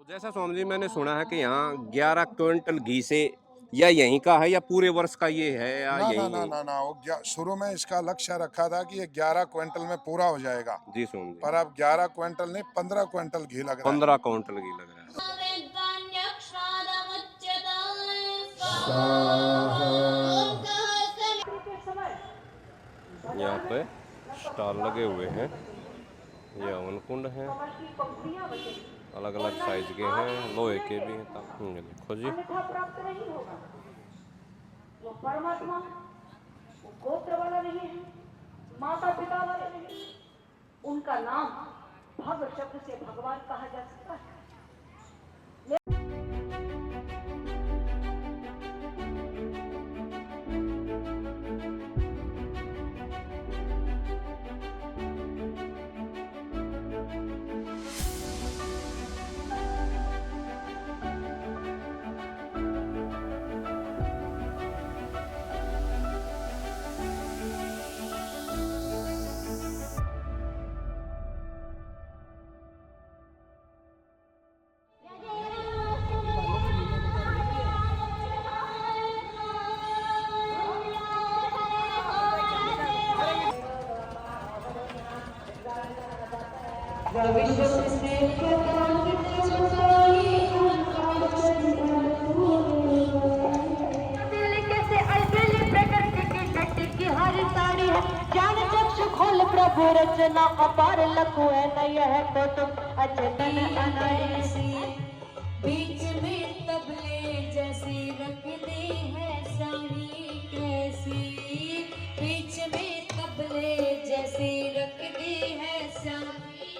तो जैसा स्वामी जी मैंने सुना है कि यहाँ 11 क्विंटल घी से या यहीं का है या पूरे वर्ष का ये है या ना ना यहीं ना यहीं। ना ना वो शुरू में इसका लक्ष्य रखा था कि ये 11 क्विंटल में पूरा हो जाएगा। जी स्वामी जी। पर अब 11 क्विंटल नहीं, 15 क्विंटल घी लग रहा है। 15 क्विंटल घी लग रहा है। यहाँ पे स्टॉल लगे हुए हैं। ये हवन कुंड हैं, अलग अलग साइज के हैं, लोहे के भी हैं। ये देखो जी। वो परमात्मा वो गोत्र वाला नहीं है, माता पिता वाले नहीं, उनका नाम भव शब्द से भगवान कहा जा सकता है। प्रभु रचना अपार लखु है नहीं है तो तुम अचेतन अनायासी बीच में तबले जैसी रख दी है साड़ी कैसी बीच में तबले जैसी रख दी है साड़ी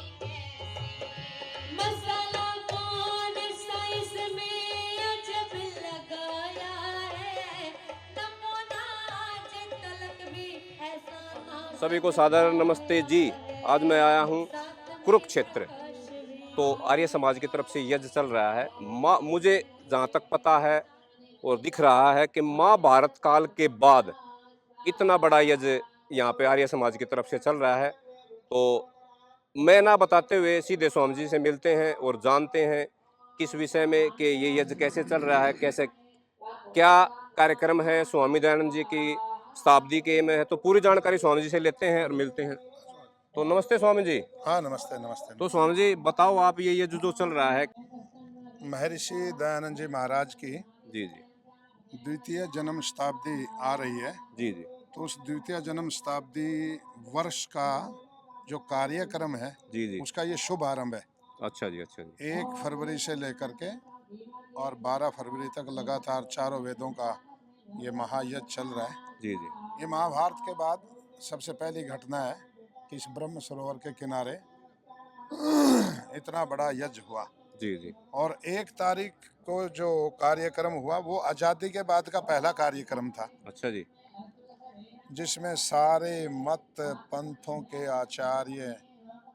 मसाला कौन सा इसमें अजब लगाया है नमूना आज तलक भी ऐसा ना। सभी को सादर नमस्ते जी। आज मैं आया हूँ कुरुक्षेत्र। तो आर्य समाज की तरफ से यज्ञ चल रहा है। माँ मुझे जहाँ तक पता है और दिख रहा है कि महाभारत काल के बाद इतना बड़ा यज्ञ यहाँ पे आर्य समाज की तरफ से चल रहा है। तो मैं ना बताते हुए सीधे स्वामी जी से मिलते हैं और जानते हैं किस विषय में कि ये यज्ञ कैसे चल रहा है, कैसे क्या कार्यक्रम है, स्वामी दयानंद जी की शताब्दी के में है। तो पूरी जानकारी स्वामी जी से लेते हैं और मिलते हैं। तो नमस्ते स्वामी जी। हाँ, नमस्ते नमस्ते तो नमस्ते। स्वामी जी बताओ आप ये जो चल रहा है। महर्षि दयानंद जी महाराज की जी जी द्वितीय जन्म शताब्दी आ रही है। जी जी तो उस द्वितीय जन्म शताब्दी वर्ष का जो कार्यक्रम है जी जी। उसका ये शुभ आरंभ है। अच्छा जी, अच्छा जी। 1 फरवरी से लेकर के और 12 फरवरी तक लगातार चारों वेदों का ये महायज्ञ चल रहा है। जी जी ये महाभारत के बाद सबसे पहली घटना है कि इस ब्रह्म सरोवर के किनारे इतना बड़ा यज्ञ हुआ। जी जी। और 1 तारीख को जो कार्यक्रम हुआ वो आज़ादी के बाद का पहला कार्यक्रम था, अच्छा जी। जिसमें सारे मत पंथों के आचार्य,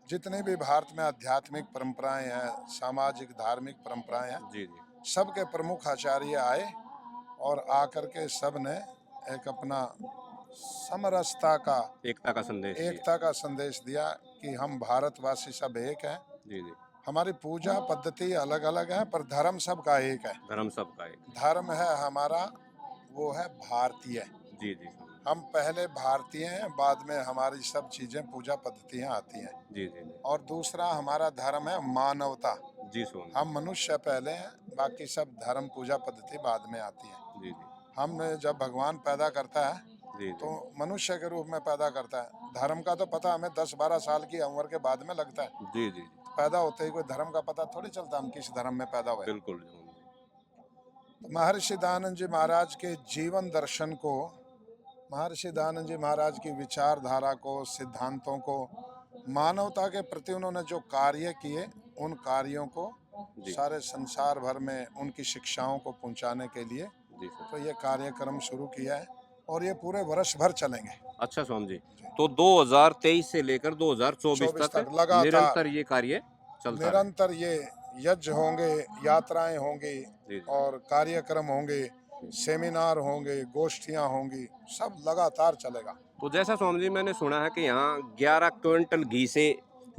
जितने भी भारत में आध्यात्मिक परंपराएं हैं, सामाजिक धार्मिक परंपराएं हैं, जी जी। सबके प्रमुख आचार्य आए और आकर के सब ने एक अपना समरसता का, एकता का संदेश दिया। एकता का संदेश दिया कि हम भारतवासी सब एक हैं। जी जी। हमारी पूजा पद्धति अलग अलग है पर धर्म सबका एक है। धर्म सबका एक। धर्म है हमारा, वो है भारतीय। जी जी स्वामी। हम पहले भारतीय हैं, बाद में हमारी सब चीजें पूजा पद्धतियां आती हैं। जी जी जी। और दूसरा हमारा धर्म है मानवता। जी स्वामी। हम मनुष्य पहले हैं, बाकी सब धर्म पूजा पद्धति बाद में आती है। जी जी हम जब भगवान पैदा करता है जी तो जी मनुष्य के रूप में पैदा करता है। धर्म का तो पता हमें 10-12 साल की उम्र के बाद में लगता है। जी जी। पैदा होते ही कोई धर्म का पता थोड़ी चलता हम किस धर्म में पैदा हुए। बिल्कुल स्वामी जी। तो महर्षि दयानंद जी महाराज के जीवन दर्शन को, महर्षि दयानंद जी महाराज की विचारधारा को, सिद्धांतों को, मानवता के प्रति उन्होंने जो कार्य किए, उन कार्यों को जी सारे संसार भर में उनकी शिक्षाओं को पहुंचाने के लिए जी सर। तो ये कार्यक्रम शुरू किया है और ये पूरे वर्ष भर चलेंगे। अच्छा स्वामी जी। तो 2023 से लेकर 2024 24 तक तक लगातार निरंतर ये कार्य चलता रहेगा। निरंतर ये यज्ञ होंगे, यात्राएं होंगी जी जी और कार्यक्रम होंगे, सेमिनार होंगे, गोष्ठियां होंगी, सब लगातार चलेगा। तो जैसा स्वामी जी मैंने सुना है कि यहाँ 11 क्विंटल घी से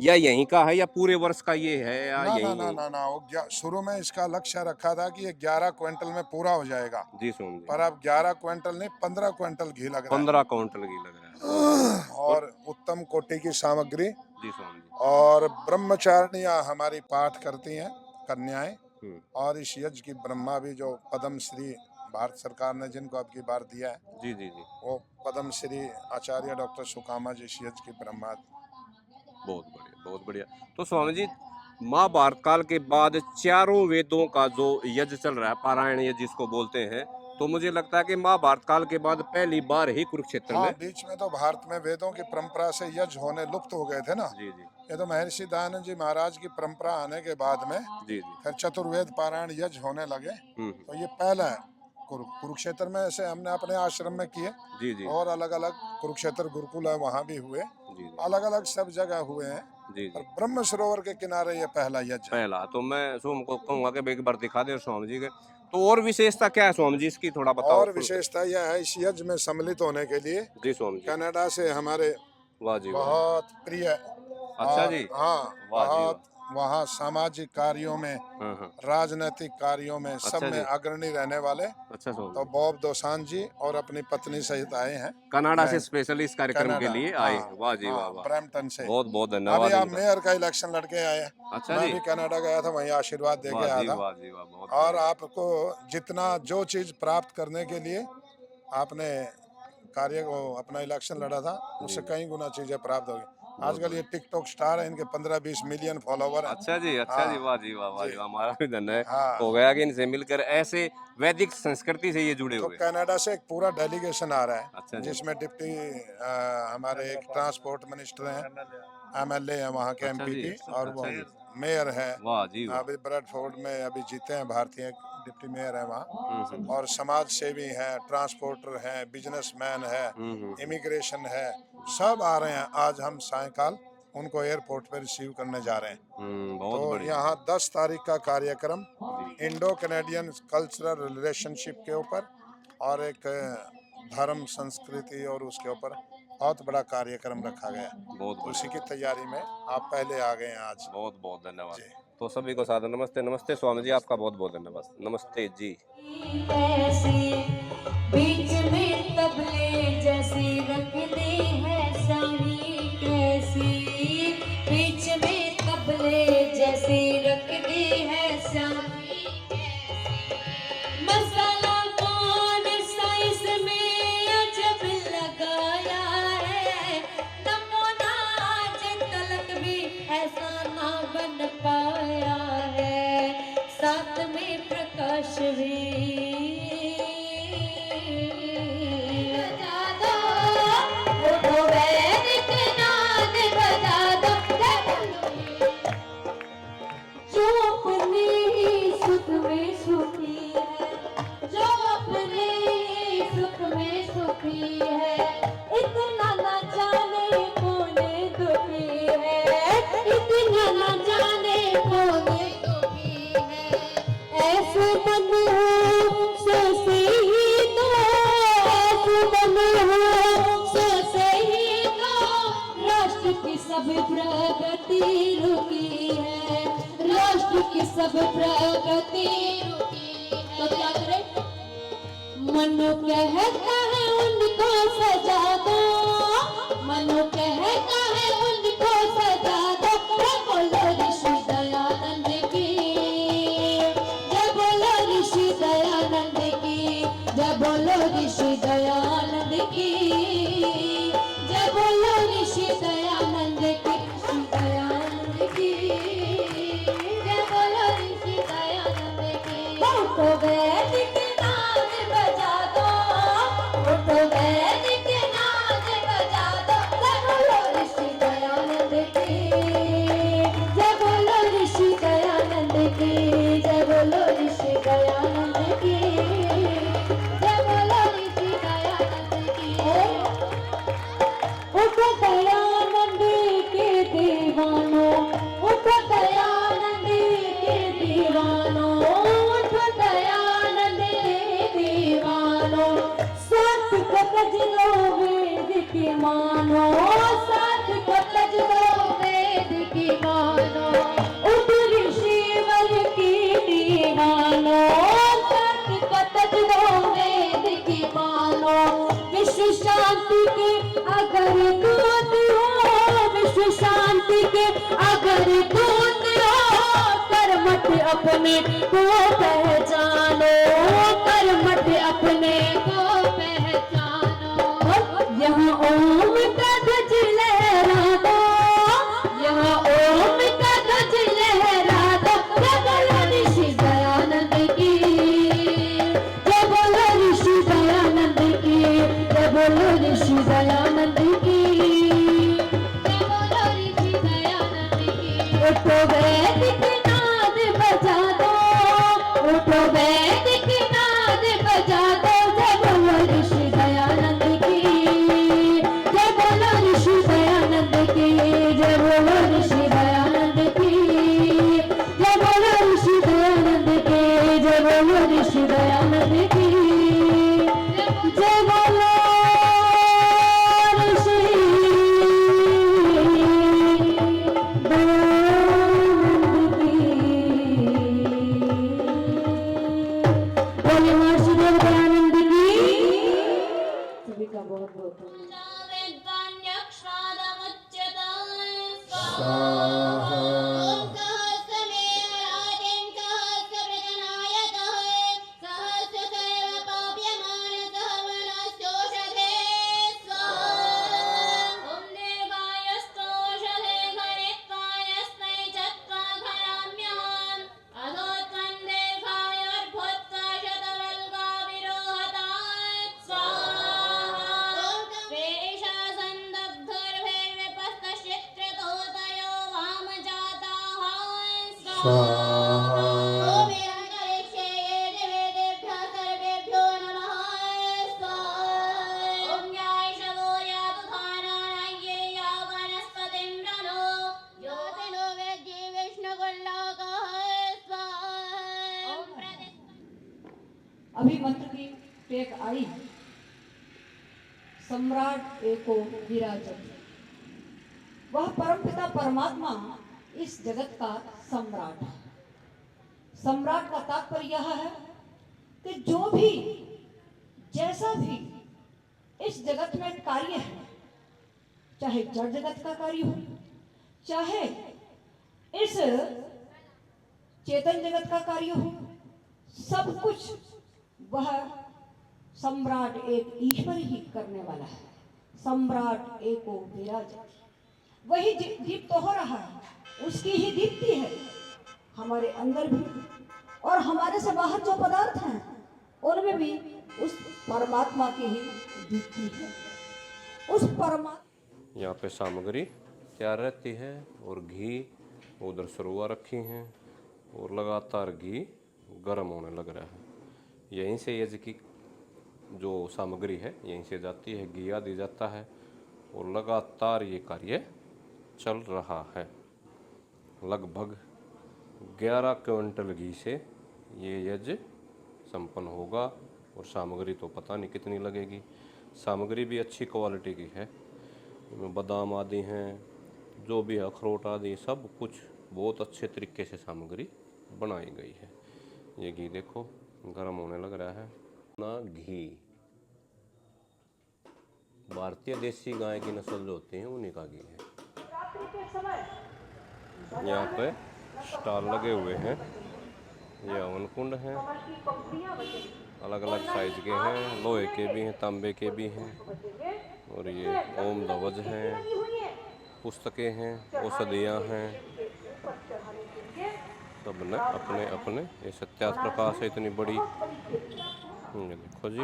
या यहीं का है या पूरे वर्ष का ये है या ना ना यहीं ना यहीं? ना ना वो शुरू में इसका लक्ष्य रखा था कि ये 11 क्विंटल में पूरा हो जाएगा, जी सोम जी, पर अब 11 क्विंटल नहीं 15 क्विंटल घी लग रहा 15 क्विंटल की लग रहा है। है और उत्तम कोटि की सामग्री। जी सोम जी। और ब्रह्मचारिणियाँ हमारी पाठ करती हैं, कन्याएं। हम्म, और इस यज्ञ की ब्रह्मा भी जो पद्म श्री भारत सरकार ने जिनको अब की बार दिया है, जी जी जी, वो पद्म श्री आचार्य डॉक्टर सुकामा जी इस यज्ञ की ब्रह्मा। बहुत बढ़िया बहुत बढ़िया। तो स्वामी जी, महाभारत काल के बाद चारों वेदों का जो यज्ञ चल रहा है, पारायण यज्ञ जिसको बोलते हैं, तो मुझे लगता है कि महाभारत काल के बाद पहली बार ही कुरुक्षेत्र हाँ, में। बीच में तो भारत में वेदों की परंपरा से यज्ञ होने लुप्त हो गए थे ना। जी जी ये तो महर्षि दयानंद जी महाराज की परंपरा आने के बाद में जी जी। फिर चतुर्वेद पारायण यज्ञ होने लगे। हम्म, तो ये पहला है। कुरुक्षेत्र में ऐसे हमने अपने आश्रम में किए जी जी और अलग अलग कुरुक्षेत्र गुरुकुल है वहाँ भी हुए, जी जी अलग अलग सब जगह हुए हैं। जी और जी। ब्रह्म सरोवर के किनारे ये पहला यज्ञ है। पहला तो मैं सोम को कहूंगा कि एक बार दिखा दे स्वामी जी के। तो और विशेषता क्या है स्वामी जी इसकी, थोड़ा बताओ और खुल के। विशेषता यह है इस यज्ञ में सम्मिलित होने के लिए जी स्वामी जी। कनाडा से हमारे वाह जी वाह। बहुत प्रिय अच्छा और जी। हाँ वाह जी बहुत वहाँ सामाजिक कार्यों में, हाँ हाँ। राजनीतिक कार्यों में सब अच्छा में जी। अग्रणी रहने वाले अच्छा स्वामी तो जी, बॉब दोसांझ जी और अपनी पत्नी सहित आए हैं। कनाडा से बैंक स्पेशली इस कार्यक्रम के कनाडा, लिए आए हाँ हैं। वाह जी वाह हाँ, वाह। ब्रैम्पटन से। बहुत बहुत अभी धन्यवाद आप इनका। मेयर का इलेक्शन लड़के आए हैं। अच्छा मैं जी। भी कनाडा गया था, वहीं आशीर्वाद दे के वाह आया जी था। वाह जी वाह, बहुत और बढ़िया। आपको जितना जो चीज प्राप्त करने के लिए आपने कार्य को अपना इलेक्शन लड़ा था उससे जी कई गुना चीजें प्राप्त होगी। बहुत आजकल ये बढ़िया। टिकटॉक स्टार है, इनके 15-20 मिलियन फॉलोवर हैं। अच्छा जी हाँ वाह जी वाह वाह जी जी वाह, हमारा भी धन्य हाँ। हो गया कि इनसे मिलकर ऐसे वैदिक संस्कृति से ये जुड़े तो हुए। कनाडा से एक पूरा डेलीगेशन आ रहा अच्छा है जी। जिसमें डिप्टी हमारे एक ट्रांसपोर्ट मिनिस्टर हैं, एमएलए हैं वहाँ के, अच्छा जी। एमपीपी, और वो अच्छा जी। मेयर है। वाह जी वाह। अभी ब्रेडफोर्ड में अभी जीते हैं, भारतीय डिप्टी मेयर है वहाँ। हम्म। और समाज सेवी हैं, ट्रांसपोर्टर हैं, बिजनेसमैन है, हम्म। इमिग्रेशन है, सब आ रहे हैं। आज हम सायंकाल उनको एयरपोर्ट पर रिसीव करने जा रहे हैं। बहुत तो बढ़िया। यहाँ 10 तारीख का कार्यक्रम जी इंडो कैनेडियन कल्चरल रिलेशनशिप के ऊपर और एक धर्म संस्कृति और उसके ऊपर बहुत बड़ा कार्यक्रम रखा गया है। बहुत तो उसी बढ़िया। की तैयारी में आप पहले आ गए हैं आज। बहुत बहुत धन्यवाद। जी। तो सभी को सादर नमस्ते। नमस्ते स्वामी जी, आपका बहुत बहुत धन्यवाद। नमस्ते जी। ऐसी बीच में तबले जैसी रख दी है साड़ी कैसी, बीच में तबले जैसी रख दी है साड़ी कैसी, मसाला कौन सा इसमें अजब लगाया है, नमूना आज तलक भी ऐसा ना बन पाया है, साथ में प्रकाश भी बजा दो, वो वैदिक नाद बजा दो, जो अपने ही सुख में सुखी है, जो अपने ही सुख में सुखी है, इतना न जाने कौन दुखी है, इतना न जाने कौन दुखी है, ऐसे मन हो सो से ही दो, ऐसे मन हो सो से ही दो, राष्ट्र की सब प्रगति रुकी है, राष्ट्र की सब प्रगति रुकी है। तो क्या करें? मनु कहता है उनको सजा दो, मनु कहता है उनको सजा दो, जय बोलो ऋषि दयानंद की, जय बोलो ऋषि दयानंद की, जय बोलो ऋषि दयानंद की, जय बोलो ऋषि दयानंद की, ऋषि दयानंद की, जय बोलो ऋषि दयानंद की। तो वैदिक नाद बजा दो, तो वैदिक नाद बजा दो, जय बोलो ऋषि दयानंद की, जय बोलो ऋषि दयानंद की, जय बोलो ऋषि दयानंद की, जय बोलो ऋषि दयानंद की। उठो दयानंद के दीवानों, उठो दयानंद के दीवानों, उठो दयानंद के दीवानों, साथ को तज लो वेद की मानो, साथ को तज लो वेद की दूत हो विश्व शांति के अगर दूत हो, कर्मठ अपने को पहचानो, कर्मठ अपने को पहचानो। यहाँ ओम का ध्वज लहरा दो, यहाँ ओम का ध्वज लहरा दो। जय बोलो ऋषि दयानंद की, जय बोलो ऋषि दयानंद की, जय बोलो ऋषि दयानंद की, जय बोलो ऋषि दयानंद की। उठो वैदिक नाद बजा दो, उठो वैदिक नाद बजा दो। जय बोलो ऋषि दयानंद की, जय बोलो ऋषि दयानंद की, जय बोलो ऋषि दयानंद की, जय बोलो ऋषि दयानंद की, जय बोलो ऋषि दयानंद की, जय बोलो ऋषि दयानंद की। बोलिए महर्षि देव दयानंद की। सभी का बहुत बहुत धन्यवाद। अभी मंत्र की टेक आई, सम्राट एको विराजत। वह परमपिता परमात्मा इस जगत का सम्राट है। सम्राट का तात्पर्य यह है कि जो भी जैसा भी इस जगत में कार्य है, चाहे जड़ जगत का कार्य हो, चाहे इस चेतन जगत का कार्य हो, सब कुछ वह सम्राट एक ईश्वर ही करने वाला है। सम्राट एको विराजत, वही दीप्त हो रहा है, उसकी ही दीप्ति है हमारे अंदर भी, और हमारे से बाहर जो पदार्थ हैं उनमें भी उस परमात्मा की ही दीप्ति है। उस परमात्मा यहाँ पे सामग्री तैयार रहती है और घी उधर सरुआ रखी हैं और लगातार घी गर्म होने लग रहा है। यहीं से यज्ञ की जो सामग्री है यहीं से जाती है, घी दी जाता है और लगातार ये कार्य चल रहा है। लगभग 11 क्विंटल घी से ये यज्ञ संपन्न होगा और सामग्री तो पता नहीं कितनी लगेगी। सामग्री भी अच्छी क्वालिटी की है, इसमें बादाम आदि हैं, जो भी अखरोट आदि सब कुछ बहुत अच्छे तरीके से सामग्री बनाई गई है। ये घी देखो गर्म होने लग रहा है ना। घी भारतीय देसी गाय की नस्ल जो होती है उन्हीं का घी है। यहाँ पे स्टॉल लगे हुए हैं, ये हवन कुंड हैं, अलग अलग साइज के हैं, लोहे के भी हैं, तांबे के भी हैं, और ये ओम ध्वज हैं, पुस्तकें हैं, औषधियाँ हैं, सब ने अपने अपने। ये सत्यार्थ प्रकाश है इतनी बड़ी, ये देखो जी।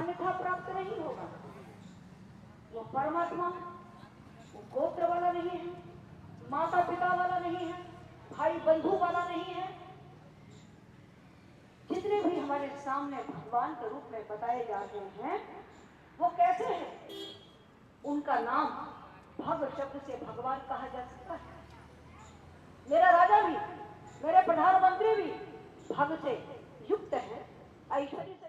वो परमात्मा वो गोत्र वाला नहीं है, माता पिता वाला नहीं है, भाई बंधु वाला नहीं है। जितने भी हमारे सामने भगवान के रूप में बताए जाते हैं वो कैसे हैं? उनका नाम भग शब्द से भगवान कहा जा सकता है। मेरा राजा भी, मेरे प्रधानमंत्री भी भग से युक्त है, ऐश्वर्य से